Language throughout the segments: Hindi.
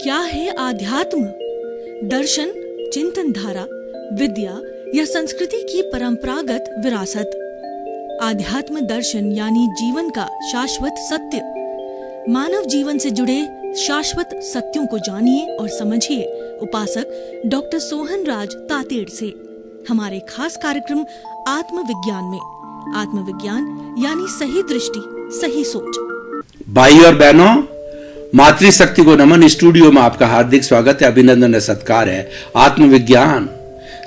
क्या है आध्यात्म? दर्शन, चिंतन धारा, विद्या या संस्कृति की परंपरागत विरासत। आध्यात्म दर्शन यानी जीवन का शाश्वत सत्य। मानव जीवन से जुड़े शाश्वत सत्यों को जानिए और समझिए उपासक डॉक्टर सोहन राज तातेड़ से हमारे खास कार्यक्रम आत्मविज्ञान में। आत्मविज्ञान यानी सही दृष्टि, सही सोच। भाई और बहनों, मातृशक्ति को नमन। स्टूडियो में आपका हार्दिक स्वागत है, अभिनंदन है, सत्कार है। आत्मविज्ञान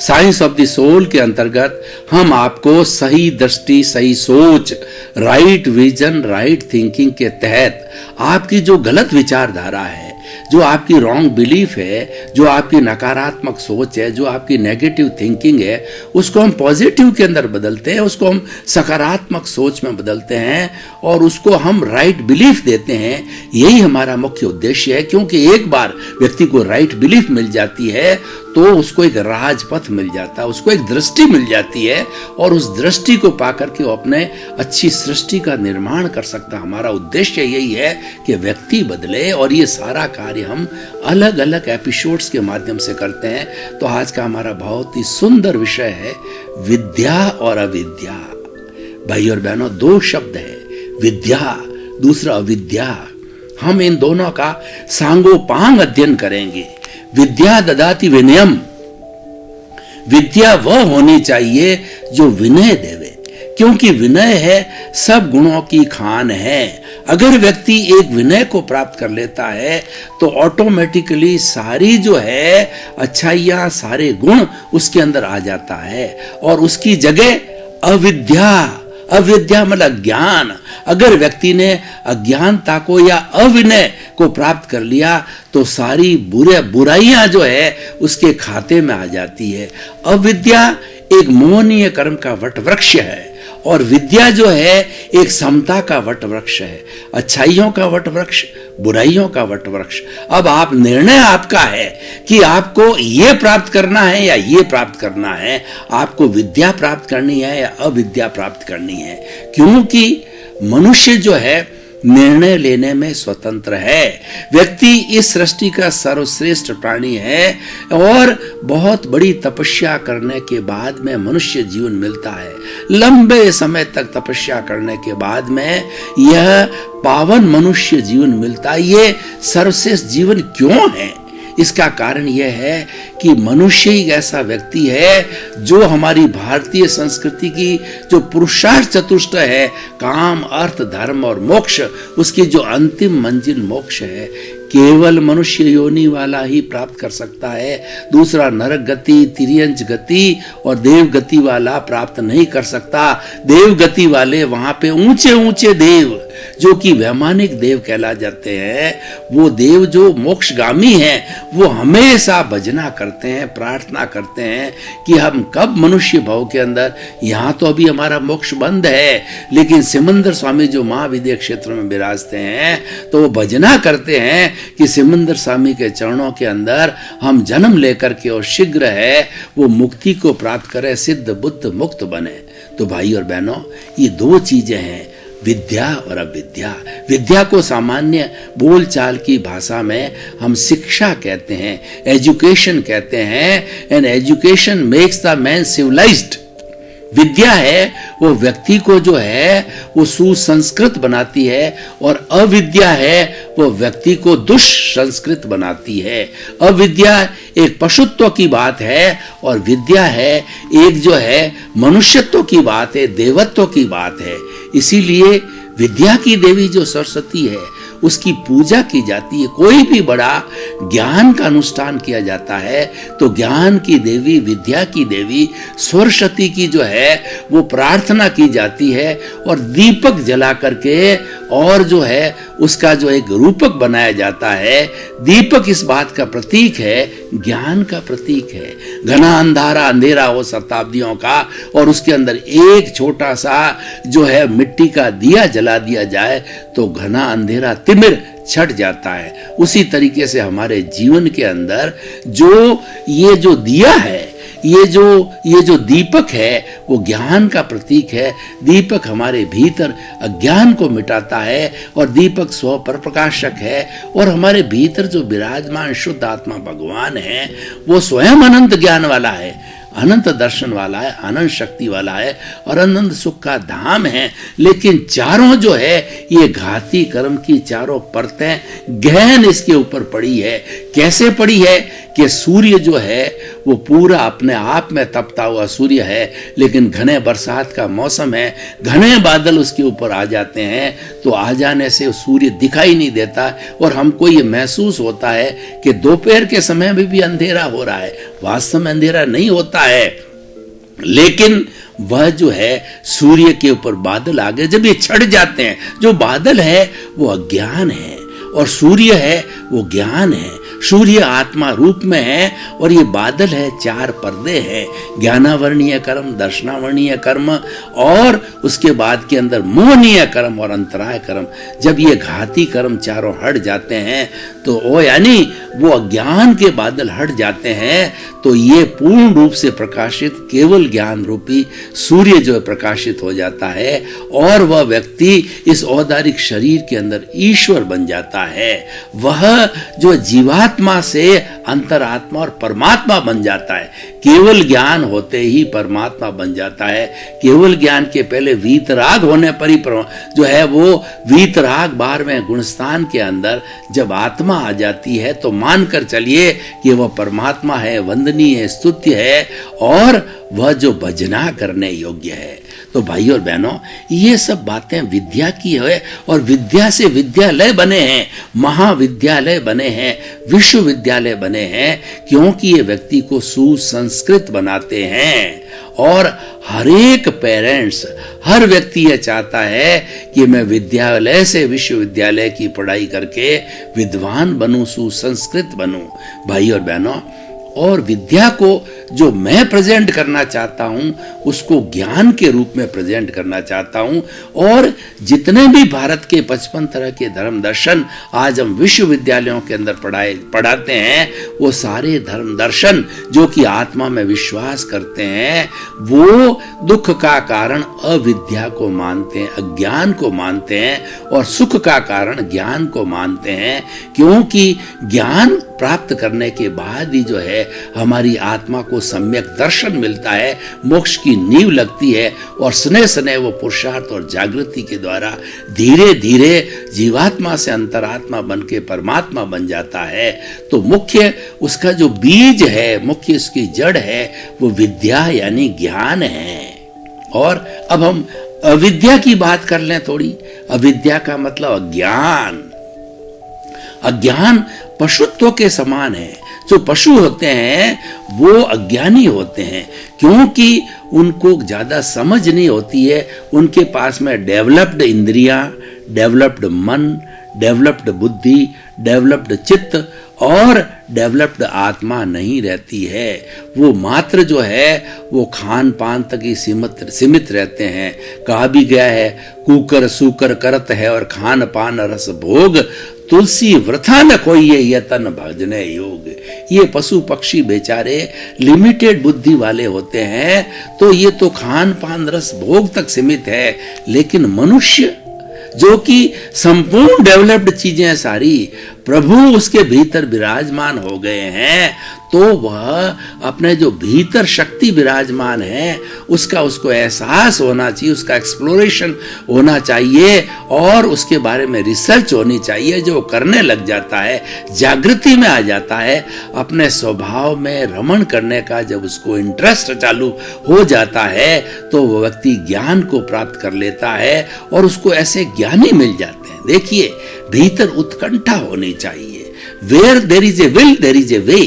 साइंस ऑफ द सोल के अंतर्गत हम आपको सही दृष्टि, सही सोच, राइट विजन, राइट थिंकिंग के तहत आपकी जो गलत विचारधारा है, जो आपकी रॉन्ग बिलीफ है, जो आपकी नकारात्मक सोच है, जो आपकी नेगेटिव थिंकिंग है, उसको हम पॉजिटिव के अंदर बदलते हैं, उसको हम सकारात्मक सोच में बदलते हैं और उसको हम राइट बिलीफ देते हैं। यही हमारा मुख्य उद्देश्य है, क्योंकि एक बार व्यक्ति को राइट बिलीफ मिल जाती है तो उसको एक राजपथ मिल जाता है, उसको एक दृष्टि मिल जाती है और उस दृष्टि को पाकर के वो अपने अच्छी सृष्टि का निर्माण कर सकता है। हमारा उद्देश्य यही है कि व्यक्ति बदले और ये सारा कार्य हम अलग अलग एपिसोड्स के माध्यम से करते हैं। तो आज का हमारा बहुत ही सुंदर विषय है विद्या और अविद्या। भाई और बहनों, दो शब्द है, विद्या, दूसरा अविद्या। हम इन दोनों का सांगोपांग अध्ययन करेंगे। विद्या ददाति विनयम, विद्या वह होनी चाहिए जो विनय देवे, क्योंकि विनय है सब गुणों की खान है। अगर व्यक्ति एक विनय को प्राप्त कर लेता है तो ऑटोमेटिकली सारी जो है अच्छाइयां, सारे गुण उसके अंदर आ जाता है और उसकी जगह अविद्या मतलब ज्ञान। अगर व्यक्ति ने अज्ञानता को या अविनय को प्राप्त कर लिया तो सारी बुराइयां जो है उसके खाते में आ जाती है। अविद्या एक मोहनीय कर्म का वट वृक्ष है और विद्या जो है एक समता का वट वृक्ष है, अच्छाइयों का वट वृक्ष, बुराइयों का वट वृक्ष। अब आप निर्णय आपका है कि आपको ये प्राप्त करना है या ये प्राप्त करना है, आपको विद्या प्राप्त करनी है या अविद्या प्राप्त करनी है, क्योंकि मनुष्य जो है निर्णय लेने में स्वतंत्र है। व्यक्ति इस सृष्टि का सर्वश्रेष्ठ प्राणी है और बहुत बड़ी तपस्या करने के बाद में मनुष्य जीवन मिलता है। लंबे समय तक तपस्या करने के बाद में यह पावन मनुष्य जीवन मिलता है। ये सर्वश्रेष्ठ जीवन क्यों है? इसका कारण यह है कि मनुष्य ही ऐसा व्यक्ति है जो हमारी भारतीय संस्कृति की जो पुरुषार्थ चतुष्टय है, काम, अर्थ, धर्म और मोक्ष, उसकी जो अंतिम मंजिल मोक्ष है, केवल मनुष्य योनि वाला ही प्राप्त कर सकता है। दूसरा नरक गति, तिर्यंच गति और देव गति वाला प्राप्त नहीं कर सकता। देव गति वाले वहां पे ऊंचे ऊंचे देव जो कि वैमानिक देव कहला जाते हैं, वो देव जो मोक्षगामी हैं, वो हमेशा भजना करते हैं, प्रार्थना करते हैं कि हम कब मनुष्य भाव के अंदर, यहाँ तो अभी हमारा मोक्ष बंद है, लेकिन सिमंदर स्वामी जो महाविद्या क्षेत्र में विराजते हैं तो वो भजना करते हैं कि सिमंदर स्वामी के चरणों के अंदर हम जन्म लेकर के और शीघ्र है वो मुक्ति को प्राप्त करें, सिद्ध बुद्ध मुक्त बने। तो भाई और बहनों, ये दो चीजें हैं, विद्या और अविद्या। विद्या को सामान्य बोलचाल की भाषा में हम शिक्षा कहते हैं, एजुकेशन कहते हैं, and education makes the man civilised. विद्या है वो व्यक्ति को जो है वो सुसंस्कृत बनाती है और अविद्या है वो व्यक्ति को दुष्संस्कृत बनाती है। अविद्या एक पशुत्व की बात है और विद्या है एक जो है मनुष्यत्व की बात है, देवत्व की बात है। इसीलिए विद्या की देवी जो सरस्वती है उसकी पूजा की जाती है। कोई भी बड़ा ज्ञान का अनुष्ठान किया जाता है तो ज्ञान की देवी, विद्या की देवी सरस्वती की जो है वो प्रार्थना की जाती है और दीपक जला करके और जो है उसका जो एक रूपक बनाया जाता है। दीपक इस बात का प्रतीक है, ज्ञान का प्रतीक है। घना अंधारा अंधेरा हो शताब्दियों का और उसके अंदर एक छोटा सा जो है मिट्टी का दिया जला दिया जाए तो घना अंधेरा तिमिर छट जाता है। उसी तरीके से हमारे जीवन के अंदर जो ये जो दिया है, ये जो दीपक है वो ज्ञान का प्रतीक है। दीपक हमारे भीतर अज्ञान को मिटाता है और दीपक स्व पर प्रकाशक है। और हमारे भीतर जो विराजमान शुद्ध आत्मा भगवान है वो स्वयं अनंत ज्ञान वाला है, अनंत दर्शन वाला है, अनंत शक्ति वाला है और अनंत सुख का धाम है। लेकिन चारों जो है ये घाती कर्म की चारों परतें गहन इसके ऊपर पड़ी है। कैसे पड़ी है कि सूर्य जो है वो पूरा अपने आप में तपता हुआ सूर्य है, लेकिन घने बरसात का मौसम है, घने बादल उसके ऊपर आ जाते हैं तो आ जाने से सूर्य दिखाई नहीं देता और हमको ये महसूस होता है कि दोपहर के समय में भी अंधेरा हो रहा है। वास्तव में अंधेरा नहीं होता है, लेकिन वह जो है सूर्य के ऊपर बादल आ गए, जब ये छट जाते हैं, जो बादल है वो अज्ञान है और सूर्य है वो ज्ञान है। सूर्य आत्मा रूप में है और ये बादल है, चार पर्दे हैं, ज्ञानावर्णीय कर्म, दर्शनावर्णीय कर्म और उसके बाद के अंदर मोहनीय कर्म और अंतराय कर्म। जब ये घाती कर्म चारों हट जाते हैं तो वो यानी वो अज्ञान के बादल हट जाते हैं तो ये पूर्ण रूप से प्रकाशित केवल ज्ञान रूपी सूर्य जो है प्रकाशित हो जाता है और वह व्यक्ति इस औदारिक शरीर के अंदर ईश्वर बन जाता है। वह जो जीवात्मा से अंतरात्मा और परमात्मा बन जाता है। केवल ज्ञान होते ही परमात्मा बन जाता है। केवल ज्ञान के पहले वीतराग होने पर ही जो है वो वीतराग 12वें गुणस्थान के अंदर जब आत्मा आ जाती है तो मानकर चलिए कि वह परमात्मा है, वंदनीय, स्तुत्य है और वह जो भजना करने योग्य है। तो भाई और बहनों, ये सब बातें विद्या की है और विद्या से विद्यालय बने हैं, महाविद्यालय बने हैं, विश्वविद्यालय बने हैं, क्योंकि ये व्यक्ति को सुसंस्कृत बनाते हैं। और हर एक पेरेंट्स, हर व्यक्ति ये चाहता है कि मैं विद्यालय से विश्वविद्यालय की पढ़ाई करके विद्वान बनूं, सुसंस्कृत बनूं। भाई और बहनों, और विद्या को जो मैं प्रेजेंट करना चाहता हूं उसको ज्ञान के रूप में प्रेजेंट करना चाहता हूं। और जितने भी भारत के 55 तरह के धर्म दर्शन आज हम विश्वविद्यालयों के अंदर पढ़ाते हैं, वो सारे धर्म दर्शन जो कि आत्मा में विश्वास करते हैं वो दुख का कारण अविद्या को मानते हैं, अज्ञान को मानते हैं और सुख का कारण ज्ञान को मानते हैं। क्योंकि ज्ञान प्राप्त करने के बाद ही जो है हमारी आत्मा को सम्यक दर्शन मिलता है, मोक्ष की नींव लगती है और स्नेह स्नेह वो पुरुषार्थ और जागृति के द्वारा धीरे धीरे जीवात्मा से अंतरात्मा बन के परमात्मा बन जाता है। तो मुख्य उसका जो बीज है, मुख्य उसकी जड़ है वो विद्या यानी ज्ञान है। और अब हम अविद्या की बात कर लें थोड़ी। अविद्या का मतलब अज्ञान। अज्ञान पशुत्व के समान है। जो पशु होते हैं वो अज्ञानी होते हैं क्योंकि उनको ज्यादा समझ नहीं होती है। उनके पास में डेवलप्ड इंद्रियां, डेवलप्ड मन, डेवलप्ड बुद्धि, डेवलप्ड चित्त और डेवलप्ड आत्मा नहीं रहती है। वो मात्र जो है वो खान पान तक ही सीमित रहते हैं। कहा भी गया है, कुकर सूकर करत है और खान पान रस भोग, तुलसी वृथा न कोई ये तन भजने योग। ये पशु पक्षी बेचारे लिमिटेड बुद्धि वाले होते हैं तो ये तो खान पान रस भोग तक सीमित है, लेकिन मनुष्य जो कि संपूर्ण डेवलप्ड चीजें हैं सारी, प्रभु उसके भीतर विराजमान हो गए हैं तो वह अपने जो भीतर शक्ति विराजमान है उसका उसको एहसास होना चाहिए, उसका एक्सप्लोरेशन होना चाहिए और उसके बारे में रिसर्च होनी चाहिए। जो करने लग जाता है, जागृति में आ जाता है, अपने स्वभाव में रमण करने का जब उसको इंटरेस्ट चालू हो जाता है तो वो व्यक्ति ज्ञान को प्राप्त कर लेता है और उसको ऐसे ज्ञानी मिल जाते हैं। देखिए, भीतर उत्कंठा होनी चाहिए। Where there is a will there is a way.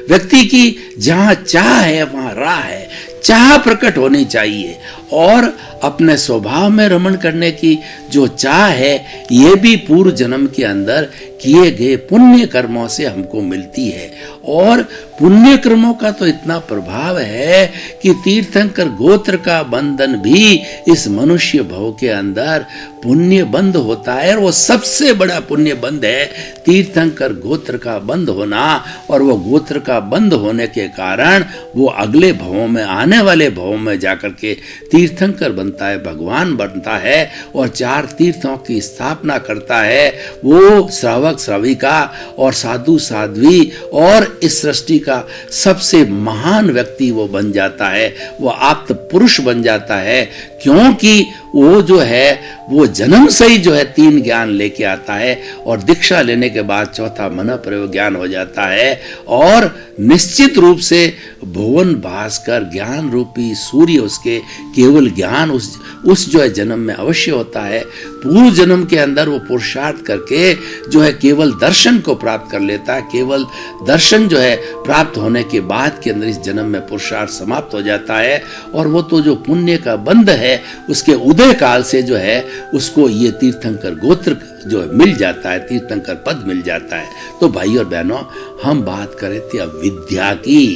व्यक्ति की जहां चाह है वहां राह है। चाह प्रकट होनी चाहिए और अपने स्वभाव में रमण करने की जो चाह है, ये भी पूर्व जन्म के अंदर किए गए पुण्य कर्मों से हमको मिलती है। और पुण्य कर्मों का तो इतना प्रभाव है कि तीर्थंकर गोत्र का बंधन भी इस मनुष्य भव के अंदर पुण्य बंध होता है। और वो सबसे बड़ा पुण्य बंध है तीर्थंकर गोत्र का बंध होना। और वो गोत्र का बंध होने के कारण वो अगले भवों में, आने वाले भवों में जाकर के तीर्थंकर बनता है, भगवान बनता है और 4 तीर्थों की स्थापना करता है। वो श्रावक श्राविका और साधु साध्वी और इस सृष्टि का सबसे महान व्यक्ति वो बन जाता है, वो आप्त पुरुष बन जाता है। क्योंकि वो जो है वो जन्म से ही जो है 3 ज्ञान लेके आता है और दीक्षा लेने के बाद 4था मन प्रयोग ज्ञान हो जाता है। और निश्चित रूप से भुवन भास्कर ज्ञान रूपी सूर्य उसके केवल ज्ञान उस जो है जन्म में अवश्य होता है। पूर्व जन्म के अंदर वो पुरुषार्थ करके जो है केवल दर्शन को प्राप्त कर लेता है। केवल दर्शन जो है प्राप्त होने के बाद के अंदर इस जन्म में पुरुषार्थ समाप्त हो जाता है। और वो तो जो पुण्य का बंध है उसके उदय काल से जो है उसको ये तीर्थंकर गोत्र जो है मिल जाता है, तीर्थंकर पद मिल जाता है। तो भाई और बहनों, हम बात करें थे अविद्या की।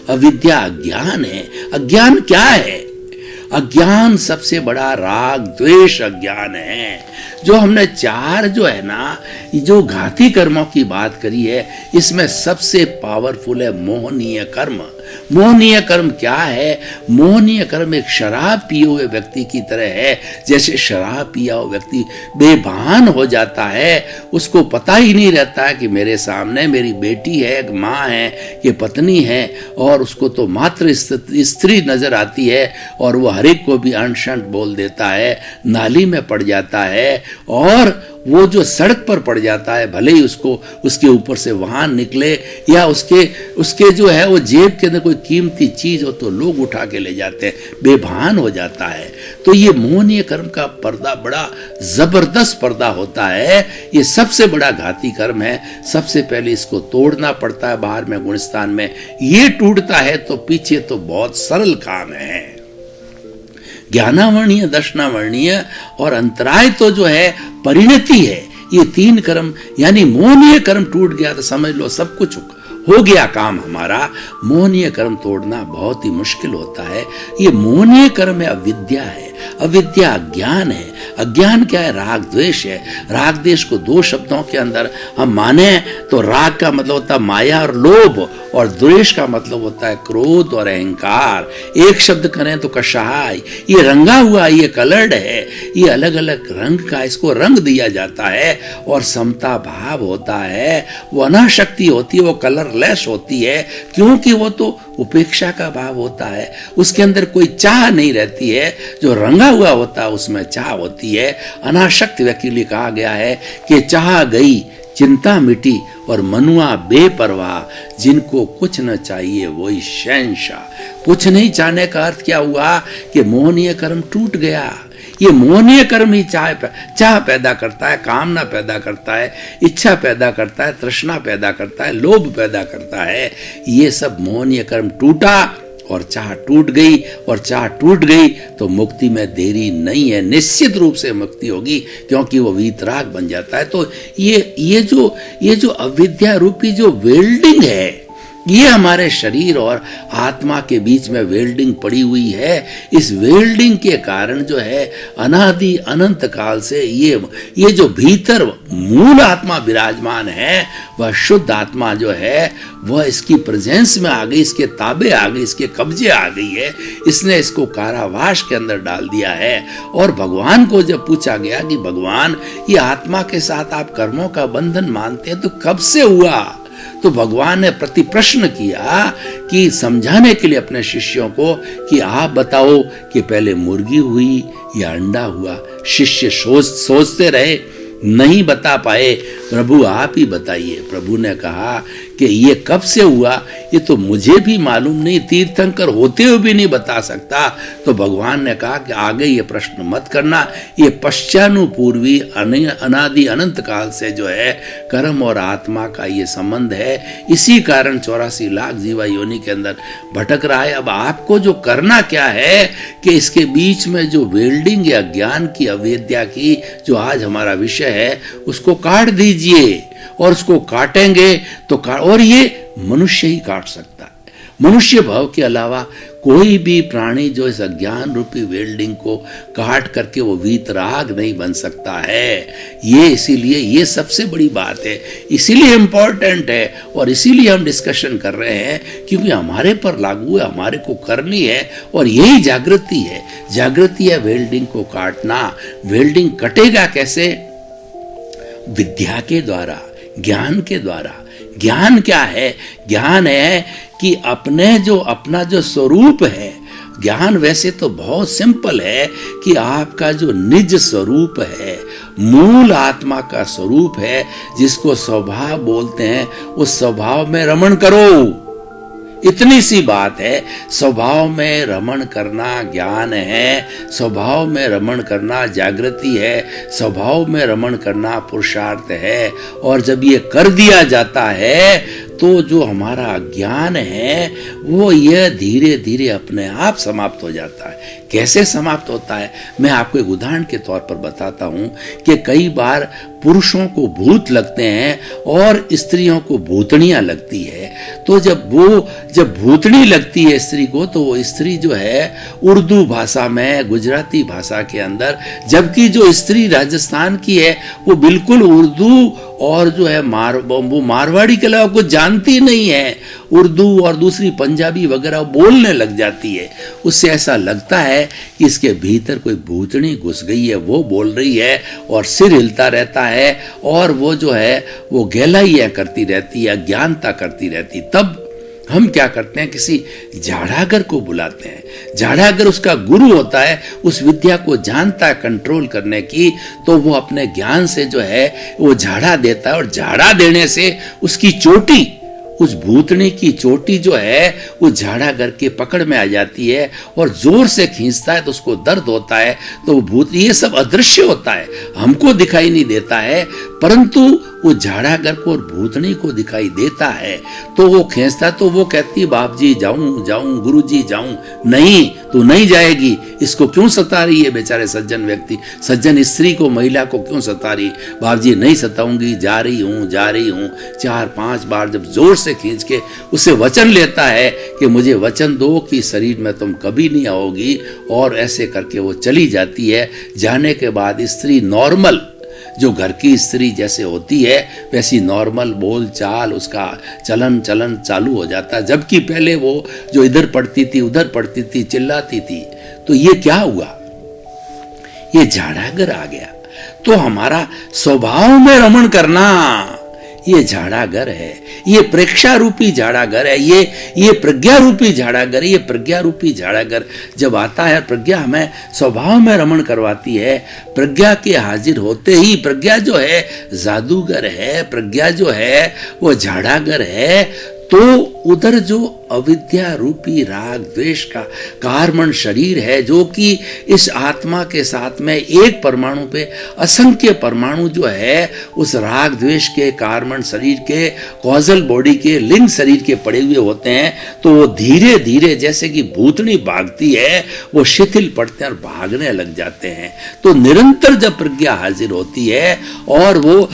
अविद्या अज्ञान है। अज्ञान क्या है? अज्ञान सबसे बड़ा राग द्वेष अज्ञान है। जो हमने 4 जो है ना, जो घाती कर्मों की बात करी है, इसमें सबसे पावरफुल है मोहनीय कर्म। मोहनीय कर्म क्या है? मोहनीय कर्म एक शराब पिए हुए व्यक्ति की तरह है। जैसे शराब पिया हुआ व्यक्ति बेभान हो जाता है, उसको पता ही नहीं रहता है कि मेरे सामने मेरी बेटी है, एक माँ है, ये पत्नी है, और उसको तो मात्र स्त्री नजर आती है और वो हर एक को भी अनशंट बोल देता है, नाली में पड़ जाता है। और वो जो सड़क पर पड़ जाता है, भले ही उसको उसके ऊपर से वाहन निकले या उसके जो है वो जेब के अंदर कोई कीमती चीज हो तो लोग उठा के ले जाते हैं, बेभान हो जाता है। तो ये मोहनीय कर्म का पर्दा बड़ा जबरदस्त पर्दा होता है। ये सबसे बड़ा घाती कर्म है। सबसे पहले इसको तोड़ना पड़ता है। बाहर में गुणस्थान में ये टूटता है तो पीछे तो बहुत सरल काम है। ज्ञानावर्णीय, दर्शनावर्णीय और अंतराय तो जो है परिणति है। ये 3 कर्म यानी मोहनीय कर्म टूट गया तो समझ लो सब कुछ हो गया काम हमारा। मोहनीय कर्म तोड़ना बहुत ही मुश्किल होता है। ये मोहनीय कर्म है, अविद्या है। अविद्या अज्ञान है। अज्ञान क्या है? राग द्वेष है। राग द्वेष को 2 शब्दों के अंदर हम माने तो राग का मतलब होता है माया और लोभ, और द्वेष का मतलब होता है क्रोध और अहंकार। एक शब्द करें तो कषाय। ये रंगा हुआ, ये कलर्ड है, ये अलग अलग रंग का इसको रंग दिया जाता है। और समता भाव होता है, वो अनाशक्ति होती है, वो कलरलेस होती है, क्योंकि वो तो उपेक्षा का भाव होता है। उसके अंदर कोई चाह नहीं रहती है। जो रंगा हुआ होता है उसमें चाह होती है। अनाशक्त व्यक्ति के लिए कहा गया है कि चाह गई, चिंता मिटी और मनुआ बेपरवाह, जिनको कुछ न चाहिए वही शहंशाह। कुछ नहीं चाहने का अर्थ क्या हुआ कि मोहनीय कर्म टूट गया। ये मोहनीय कर्म ही चाह पैदा करता है, कामना पैदा करता है, इच्छा पैदा करता है, तृष्णा पैदा करता है, लोभ पैदा करता है। ये सब मोहनीय कर्म टूटा और चाह टूट गई, और चाह टूट गई तो मुक्ति में देरी नहीं है, निश्चित रूप से मुक्ति होगी, क्योंकि वो वीतराग बन जाता है। तो ये जो अविद्या रूपी जो वेल्डिंग है, ये हमारे शरीर और आत्मा के बीच में वेल्डिंग पड़ी हुई है। इस वेल्डिंग के कारण जो है अनादि अनंत काल से ये जो भीतर मूल आत्मा विराजमान है, वह शुद्ध आत्मा जो है वह इसकी प्रेजेंस में आ गई, इसके ताबे आ गई, इसके कब्जे आ गई है। इसने इसको कारावास के अंदर डाल दिया है। और भगवान को जब पूछा गया कि भगवान, ये आत्मा के साथ आप कर्मों का बंधन मानते हैं तो कब से हुआ? तो भगवान ने प्रति प्रश्न किया कि समझाने के लिए अपने शिष्यों को कि आप बताओ कि पहले मुर्गी हुई या अंडा हुआ। शिष्य सोचते रहे, नहीं बता पाए। प्रभु आप ही बताइए। प्रभु ने कहा कि ये कब से हुआ, ये तो मुझे भी मालूम नहीं, तीर्थंकर होते हुए भी नहीं बता सकता। तो भगवान ने कहा कि आगे ये प्रश्न मत करना, ये पश्चानुपूर्वी अनादि अनंत काल से जो है कर्म और आत्मा का ये संबंध है, इसी कारण 84 लाख जीवा योनि के अंदर भटक रहा है। अब आपको जो करना क्या है कि इसके बीच में जो वेल्डिंग या ज्ञान की अविद्या की जो आज हमारा विषय है उसको काट दीजिए, और उसको काटेंगे तो और ये मनुष्य ही काट सकता है। मनुष्य भाव के अलावा कोई भी प्राणी जो इस अज्ञान रूपी वेल्डिंग को काट करके वो वीतराग नहीं बन सकता है। ये इसीलिए ये सबसे बड़ी बात है, इसीलिए इम्पोर्टेंट है, और इसीलिए हम डिस्कशन कर रहे हैं, क्योंकि हमारे पर लागू है, हमारे को करनी है, और यही जागृति है। जागृति है वेल्डिंग को काटना। वेल्डिंग कटेगा कैसे? विद्या के द्वारा, ज्ञान के द्वारा। ज्ञान क्या है? ज्ञान है कि अपना जो स्वरूप है, ज्ञान वैसे तो बहुत सिंपल है कि आपका जो निज स्वरूप है, मूल आत्मा का स्वरूप है, जिसको स्वभाव बोलते हैं, उस स्वभाव में रमण करो। इतनी सी बात है। स्वभाव में रमण करना ज्ञान है, स्वभाव में रमण करना जागृति है, स्वभाव में रमण करना पुरुषार्थ है। और जब ये कर दिया जाता है तो जो हमारा ज्ञान है वो यह धीरे धीरे अपने आप समाप्त हो जाता है। कैसे समाप्त होता है? मैं आपको एक उदाहरण के तौर पर बताता हूं कि कई बार पुरुषों को भूत लगते हैं और स्त्रियों को भूतनियां लगती है। तो जब भूतनी लगती है स्त्री को, तो वो स्त्री जो है उर्दू भाषा में, गुजराती भाषा के अंदर, जबकि जो स्त्री राजस्थान की है वो बिल्कुल उर्दू और जो है वो मारवाड़ी के अलावा कुछ जानती नहीं है, उर्दू और दूसरी पंजाबी वगैरह बोलने लग जाती है। उससे ऐसा लगता है कि इसके भीतर कोई भूतनी घुस गई है, वो बोल रही है और सिर हिलता रहता है, और वो जो है वो गहलाइयाँ करती रहती है, अज्ञानता करती रहती। तब हम क्या करते हैं? किसी झाड़ागर को बुलाते हैं। झाड़ागर उसका गुरु होता है, उस विद्या को जानता है कंट्रोल करने की, तो वो अपने ज्ञान से जो है वो झाड़ा देता है, और झाड़ा देने से उसकी चोटी, उस भूतनी की चोटी जो है वो झाड़ागर के पकड़ में आ जाती है, और जोर से खींचता है तो उसको दर्द होता है। तो वो भूत, ये सब अदृश्य होता है, हमको दिखाई नहीं देता है, परंतु वो झाड़ागर को और भूतनी को दिखाई देता है। तो वो खींचता, तो वो कहती है बाप जी जाऊं जाऊं, गुरु जी जाऊं। नहीं, तू नहीं जाएगी। इसको क्यों सता रही है बेचारे सज्जन व्यक्ति, सज्जन स्त्री को, महिला को क्यों सता रही? बाप जी नहीं सताऊंगी, जा रही हूं। 4-5 बार जब जोर से खींच के उससे वचन लेता है कि मुझे वचन दो कि शरीर में तुम कभी नहीं आओगी, और ऐसे करके वो चली जाती है। जाने के बाद स्त्री नॉर्मल, जो घर की स्त्री जैसे होती है वैसी नॉर्मल बोल चाल, उसका चलन चालू हो जाता है। जबकि पहले वो जो इधर पढ़ती थी उधर पढ़ती थी, चिल्लाती थी। तो ये क्या हुआ? ये झाड़ागर आ गया। तो हमारा स्वभाव में रमण करना ये झाड़ागर है, ये प्रेक्षा रूपी झाड़ागर है, ये प्रज्ञा रूपी झाड़ागर है। ये प्रज्ञा रूपी झाड़ागर जब आता है, प्रज्ञा हमें स्वभाव में रमण करवाती है। प्रज्ञा के हाजिर होते ही, प्रज्ञा जो है जादूगर है, प्रज्ञा जो है वो झाड़ागर है। तो उधर जो अविद्या रूपी राग द्वेष का कार्मण शरीर है, जो कि इस आत्मा के साथ में एक परमाणु पे असंख्य परमाणु जो है उस राग द्वेष के कार्मण शरीर के, कॉजल बॉडी के, लिंग शरीर के पड़े हुए होते हैं। तो वो धीरे धीरे जैसे कि भूतनी भागती है, वो शिथिल पड़ते हैं और भागने लग जाते हैं। तो निरंतर जब प्रज्ञा हाजिर होती है और वो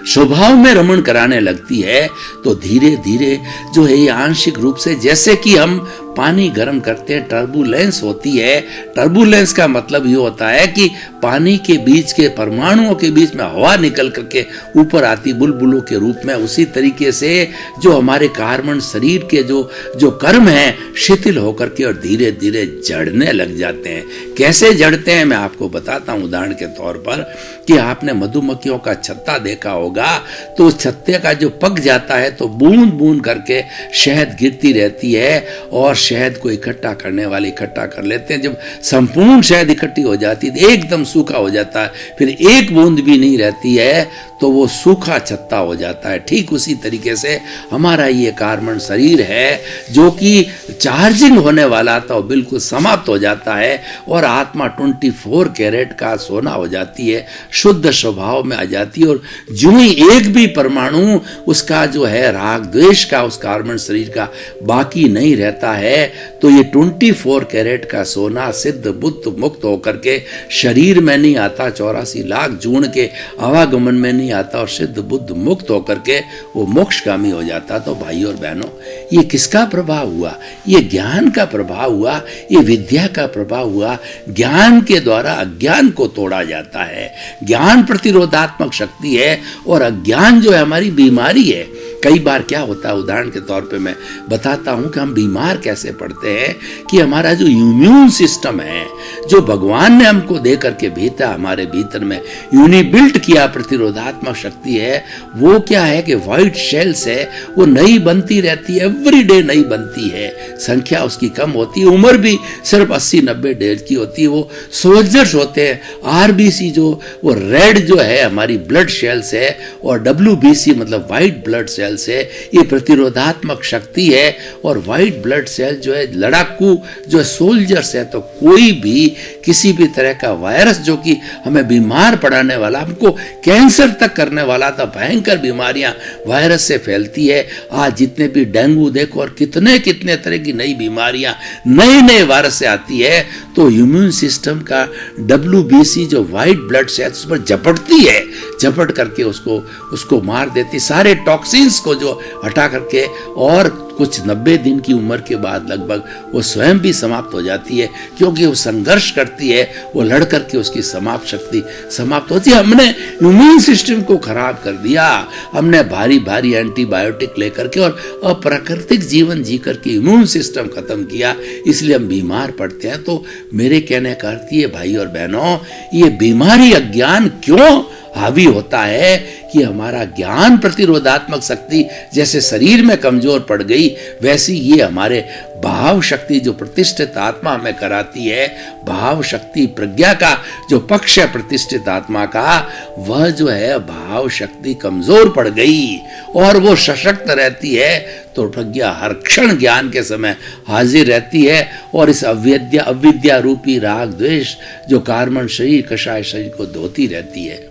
स्वभाव में रमण कराने लगती है, तो धीरे धीरे जो है ये आंशिक रूप से, जैसे कि हम पानी गर्म करते हैं, टर्बुलेंस होती है। टर्बुलेंस का मतलब ये होता है कि पानी के बीच के परमाणुओं के बीच में हवा निकल करके ऊपर आती बुलबुलों के रूप में। उसी तरीके से जो हमारे कार्बन शरीर के जो कर्म हैं शिथिल होकर के और धीरे धीरे जड़ने लग जाते हैं। कैसे जड़ते हैं मैं आपको बताता हूँ उदाहरण के तौर पर, कि आपने मधुमक्खियों का छत्ता देखा होगा, तो उस छत्ते का जो पक जाता है तो बूंद बूंद करके शहद गिरती रहती है, और शहद को इकट्ठा करने वाले इकट्ठा कर लेते हैं। जब संपूर्ण शहद इकट्ठी हो जाती है, एकदम सूखा हो जाता है, फिर एक बूंद भी नहीं रहती है, तो वो सूखा छत्ता हो जाता है। ठीक उसी तरीके से हमारा ये कार्बन शरीर है, जो कि चार्जिंग होने वाला था, बिल्कुल समाप्त हो जाता है, और आत्मा 24 कैरेट का सोना हो जाती है, शुद्ध स्वभाव में आ जाती है। और जो ही एक भी परमाणु उसका जो है राग द्वेष का, उस कार्बन शरीर का बाकी नहीं रहता है, तो ये 24 कैरेट का सोना सिद्ध बुद्ध मुक्त होकर के शरीर में नहीं आता, 84 लाख जून के आवागमन में नहीं आता, और सिद्ध बुद्ध मुक्त होकर के वो मोक्षगामी हो जाता। तो भाई और बहनों, ये किसका प्रभाव हुआ? ये ज्ञान का प्रभाव हुआ, ये विद्या का प्रभाव हुआ। ज्ञान के द्वारा अज्ञान को तोड़ा जाता है। ज्ञान प्रतिरोधात्मक शक्ति है, और अज्ञान जो है हमारी बीमारी है। कई बार क्या होता है, उदाहरण के तौर पे मैं बताता हूं कि हम बीमार कैसे पड़ते हैं, कि हमारा जो इम्यून सिस्टम है, जो भगवान ने हमको दे करके भेजा, हमारे भीतर में यूनिबिल्ट किया प्रतिरोधात्मक शक्ति है, वो क्या है कि व्हाइट सेल्स है, वो नई बनती रहती है, एवरीडे नई बनती है, संख्या उसकी कम होती है, उम्र भी सिर्फ 80-90 डेज की होती है। वो सोल्जर्स होते हैं, आरबीसी जो वो रेड जो है हमारी ब्लड सेल्स है, और डब्ल्यूबीसी मतलब व्हाइट ब्लड सेल्स है, ये प्रतिरोधात्मक शक्ति है। और व्हाइट ब्लड सेल जो है लड़ाकू जो सोल्जर्स है, तो कोई भी किसी भी तरह का वायरस जो कि हमें बीमार पड़ाने वाला, हमको कैंसर तक करने वाला था, भयंकर बीमारियां वायरस से फैलती है। आज जितने भी डेंगू देखो, और कितने कितने तरह की नई बीमारियां नए नए वायरस से आती है, तो इम्यून सिस्टम का डब्ल्यूबीसी जो व्हाइट ब्लड सेल्स पर झपटती है, झपट करके उसको मार देती, सारे टॉक्सिन्स को जो हटा करके, और कुछ 90 दिन की उम्र के बाद लगभग वो स्वयं भी समाप्त हो जाती है, क्योंकि वो संघर्ष करती है, वो लड़ करके उसकी समाप्त शक्ति समाप्त होती है। हमने इम्यून सिस्टम को खराब कर दिया, हमने भारी भारी एंटीबायोटिक लेकर के और अप्राकृतिक जीवन जी करके इम्यून सिस्टम खत्म किया, इसलिए हम बीमार पड़ते हैं। तो मेरे कहने का अर्थ ये भाई और बहनों, ये बीमारी अज्ञान क्यों हावी होता है कि हमारा ज्ञान प्रतिरोधात्मक शक्ति जैसे शरीर में कमजोर पड़ गई, वैसी ये हमारे भाव शक्ति जो प्रतिष्ठित आत्मा हमें कराती है, भाव शक्ति प्रज्ञा का जो पक्ष है प्रतिष्ठित आत्मा का, वह जो है भाव शक्ति कमजोर पड़ गई और वो सशक्त रहती है, तो प्रज्ञा हर क्षण ज्ञान के समय हाजिर रहती है और इस अविद्या रूपी राग द्वेष जो कार्बन शरीर कषाय शरीर को धोती रहती है।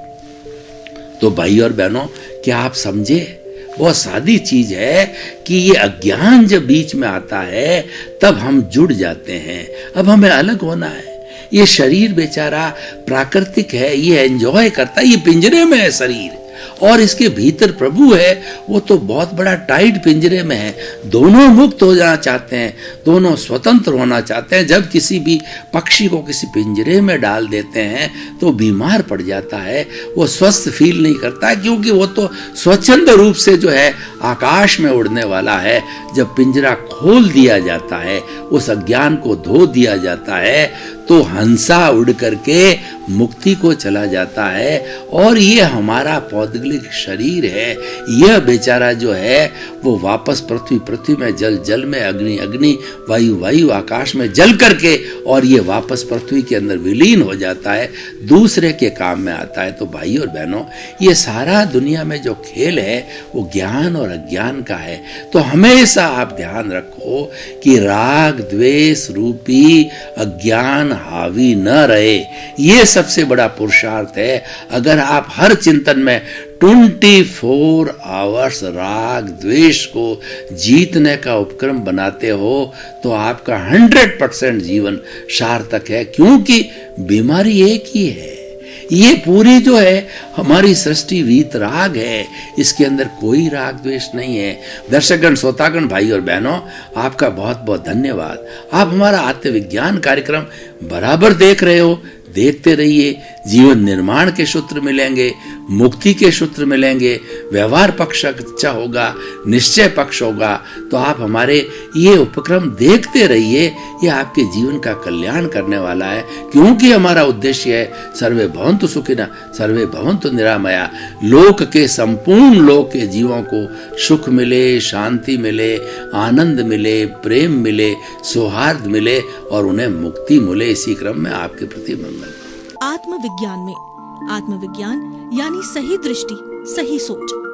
तो भाई और बहनों, क्या आप समझे? बहुत सादी चीज है कि ये अज्ञान जब बीच में आता है तब हम जुड़ जाते हैं। अब हमें अलग होना है। ये शरीर बेचारा प्राकृतिक है, ये एंजॉय करता है, ये पिंजरे में है शरीर, और इसके भीतर प्रभु है, वो तो बहुत बड़ा टाइट पिंजरे में है। दोनों मुक्त हो जाना चाहते हैं, दोनों स्वतंत्र होना चाहते हैं। जब किसी भी पक्षी को किसी पिंजरे में डाल देते हैं तो बीमार पड़ जाता है, वो स्वस्थ फील नहीं करता है, क्योंकि वो तो स्वच्छंद रूप से जो है आकाश में उड़ने वाला है। जब पिंजरा खोल दिया जाता है, उस अज्ञान को धो दिया जाता है, तो हंसा उड़ करके मुक्ति को चला जाता है। और ये हमारा पौद्गलिक शरीर है, यह बेचारा जो है वो वापस पृथ्वी में, जल में, अग्नि वायु आकाश में जल करके, और ये वापस पृथ्वी के अंदर विलीन हो जाता है, दूसरे के काम में आता है। तो भाई और बहनों, ये सारा दुनिया में जो खेल है वो ज्ञान और अज्ञान का है। तो हमेशा आप ध्यान रखो कि राग द्वेष रूपी अज्ञान हावी न रहे। ये सबसे बड़ा पुरुषार्थ है। अगर आप हर चिंतन में 24 आवर्स राग द्वेष को जीतने का उपक्रम बनाते हो, तो आपका 100% जीवन सार्थक है, क्योंकि बीमारी एक ही है। ये पूरी जो है हमारी सृष्टि वीत राग है, इसके अंदर कोई राग द्वेष नहीं है। दर्शकगण, श्रोतागण, भाई और बहनों, आपका बहुत बहुत धन्यवाद। आप हमारा आत्मविज्ञान कार्यक्रम बराबर देख रहे हो, देखते रहिए, जीवन निर्माण के सूत्र मिलेंगे, मुक्ति के सूत्र मिलेंगे, व्यवहार पक्ष अच्छा होगा, निश्चय पक्ष होगा, तो आप हमारे ये उपक्रम देखते रहिए। ये आपके जीवन का कल्याण करने वाला है, क्योंकि हमारा उद्देश्य है सर्वे भवन्तु सुखिनः सर्वे भवन्तु निरामया। लोक के संपूर्ण लोक के जीवों को सुख मिले, शांति मिले, आनंद मिले, प्रेम मिले, सौहार्द मिले और उन्हें मुक्ति मिले। इसी क्रम में आपके प्रति मंगल। आत्मविज्ञान में आत्मविज्ञान यानी सही दृष्टि, सही सोच।